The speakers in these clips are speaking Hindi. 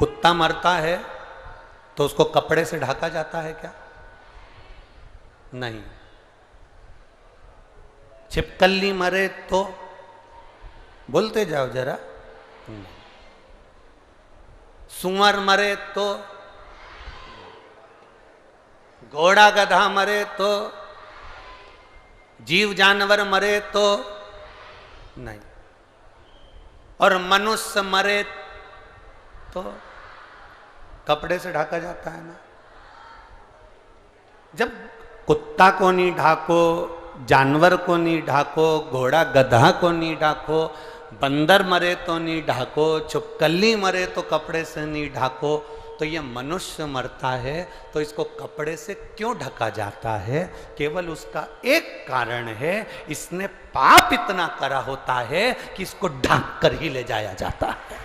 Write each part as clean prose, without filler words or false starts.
कुत्ता मरता है तो उसको कपड़े से ढका जाता है क्या? नहीं। छिपकली मरे तो बोलते जाओ जरा। सुअर मरे तो, घोड़ा गधा मरे तो, जीव जानवर मरे तो नहीं। और मनुष्य मरे तो कपड़े से ढका जाता है ना। जब कुत्ता को नहीं ढाको, जानवर को नहीं ढाको, घोड़ा गधा को नहीं ढाको, बंदर मरे तो नहीं ढाको, छिपकली मरे तो कपड़े से नहीं ढाको, तो ये मनुष्य मरता है तो इसको कपड़े से क्यों ढका जाता है? केवल उसका एक कारण है, इसने पाप इतना करा होता है कि इसको ढक कर ही ले जाया जाता है।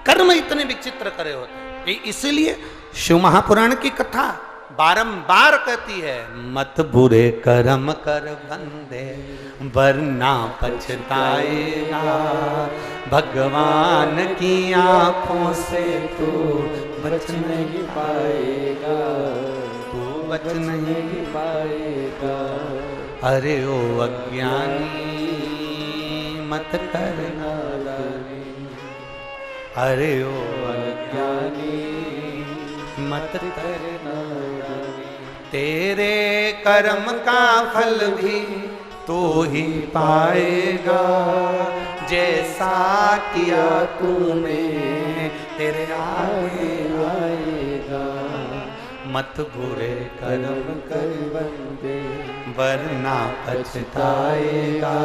कर्म इतने विचित्र करे होते हैं। इसलिए शिव महापुराण की कथा बारंबार कहती है, मत बुरे कर्म कर बंदे वरना पछताएगा, भगवान की आंखों से तू बच नहीं पाएगा, तू बच नहीं पाएगा। अरे ओ अज्ञानी मत करना, अरे ओ अज्ञानी मत करना, तेरे कर्म का फल भी तू ही पाएगा, जैसा किया तूने तेरे आगे आएगा। मत बुरे कर्म कर बंदे वरना पछताएगा,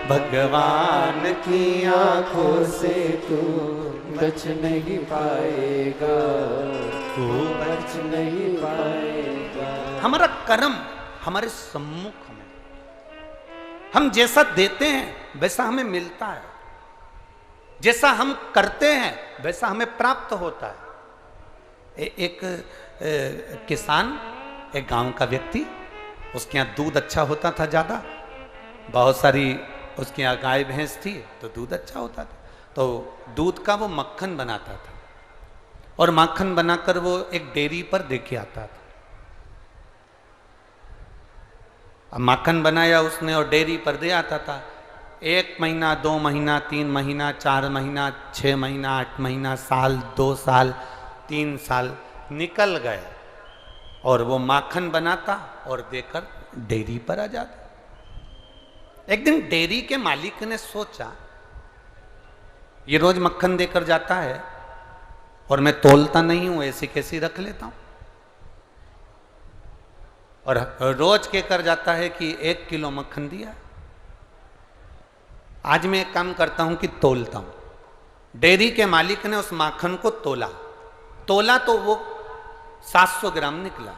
भगवान की आंखों से तू बच नहीं पाएगा, तू बच नहीं पाएगा। हमारा कर्म हमारे सम्मुख में, हम जैसा देते हैं वैसा हमें मिलता है, जैसा हम करते हैं वैसा हमें प्राप्त होता है। एक किसान, एक गांव का व्यक्ति, उसके यहाँ दूध अच्छा होता था ज़्यादा, बहुत सारी उसके यहाँ गाय भैंस थी तो दूध अच्छा होता था, तो दूध का वो मक्खन बनाता था और मक्खन बनाकर वो एक डेयरी पर देके आता था। अब मक्खन बनाया उसने और डेयरी पर दे आता था। 1 महीना, 2 महीना, 3 महीना, 4 महीना, 6 महीना, 8 महीना, साल, 2 साल, 3 साल निकल गए और वो माखन बनाता और देकर डेयरी पर आ जाता। एक दिन डेयरी के मालिक ने सोचा, ये रोज मक्खन देकर जाता है और मैं तोलता नहीं हूं, ऐसी कैसी रख लेता हूं। और रोज के कर जाता है कि 1 किलो मक्खन दिया, आज मैं एक काम करता हूं कि तोलता हूं। डेयरी के मालिक ने उस माखन को तोला तो वो 700 ग्राम निकला।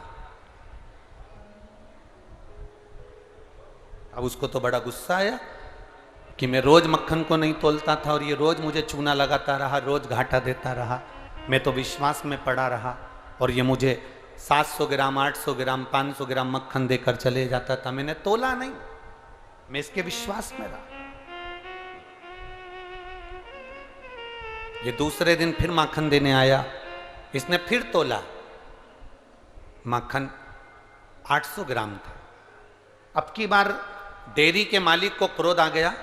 अब उसको तो बड़ा गुस्सा आया कि मैं रोज मक्खन को नहीं तोलता था और ये रोज मुझे चूना लगाता रहा, रोज घाटा देता रहा, मैं तो विश्वास में पड़ा रहा और ये मुझे 700 ग्राम, 800 ग्राम, 500 ग्राम मक्खन देकर चले जाता था, मैंने तोला नहीं, मैं इसके विश्वास में रहा। ये दूसरे दिन फिर माखन देने आया, इसने फिर तोला, माखन 800 ग्राम था। अब की बार डेयरी के मालिक को क्रोध आ गया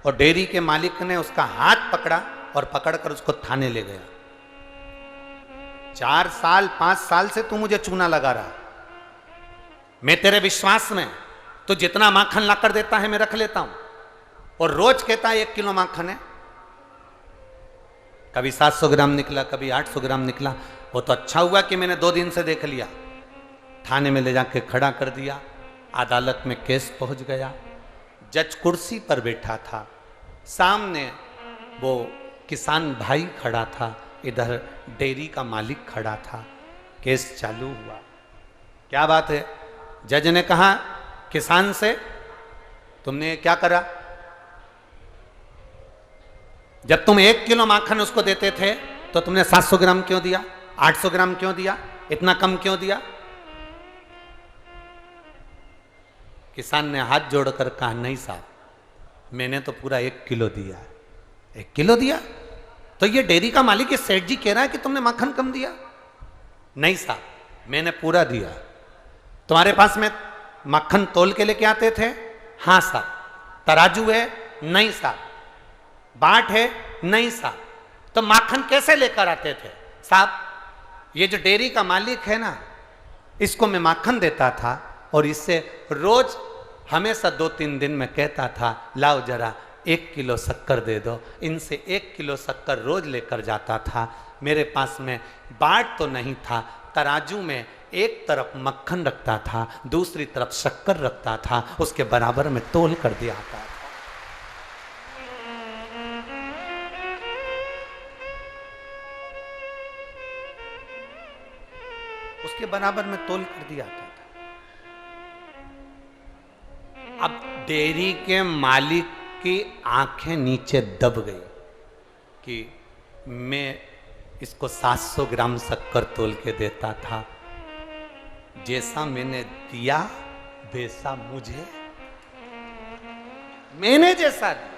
और डेयरी के मालिक ने उसका हाथ पकड़ा और पकड़कर उसको थाने ले गया। 4 साल 5 साल से तू मुझे चूना लगा रहा, मैं तेरे विश्वास में, तो जितना माखन लाकर देता है मैं रख लेता हूं और रोज कहता है 1 किलो माखन है। कभी 700 ग्राम निकला, कभी 800 ग्राम निकला। वो तो अच्छा हुआ कि मैंने 2 दिन से देख लिया, थाने में ले जाके खड़ा कर दिया, अदालत में केस पहुंच गया। जज कुर्सी पर बैठा था, सामने वो किसान भाई खड़ा था, इधर डेयरी का मालिक खड़ा था। केस चालू हुआ। क्या बात है? जज ने कहा किसान से, तुमने क्या करा? जब तुम 1 किलो माखन उसको देते थे तो तुमने 700 ग्राम क्यों दिया, 800 ग्राम क्यों दिया? इतना कम क्यों दिया? किसान ने हाथ जोड़कर कहा, नहीं साहब, मैंने तो पूरा 1 किलो दिया। 1 किलो दिया? तो ये डेयरी का मालिक, ये सेठ जी कह रहा है कि तुमने माखन कम दिया। नहीं साहब, मैंने पूरा दिया। तुम्हारे पास में मक्खन तोल के लेके आते थे? हाँ साहब। तराजू है? नहीं साहब। बाट है? नहीं साहब। तो माखन कैसे लेकर आते थे? साहब, ये जो डेयरी का मालिक है ना, इसको मैं माखन देता था और इससे रोज हमेशा 2-3 दिन में कहता था, लाओ जरा 1 किलो शक्कर दे दो। इनसे 1 किलो शक्कर रोज लेकर जाता था। मेरे पास में बाट तो नहीं था, तराजू में एक तरफ मक्खन रखता था, दूसरी तरफ शक्कर रखता था, उसके बराबर में तोल कर दिया था। उसके बराबर में तोल कर दिया था। अब डेयरी के मालिक की आंखें नीचे दब गई कि मैं इसको 700 ग्राम शक्कर तोल के देता था, जैसा मैंने दिया वैसा मैंने जैसा दिया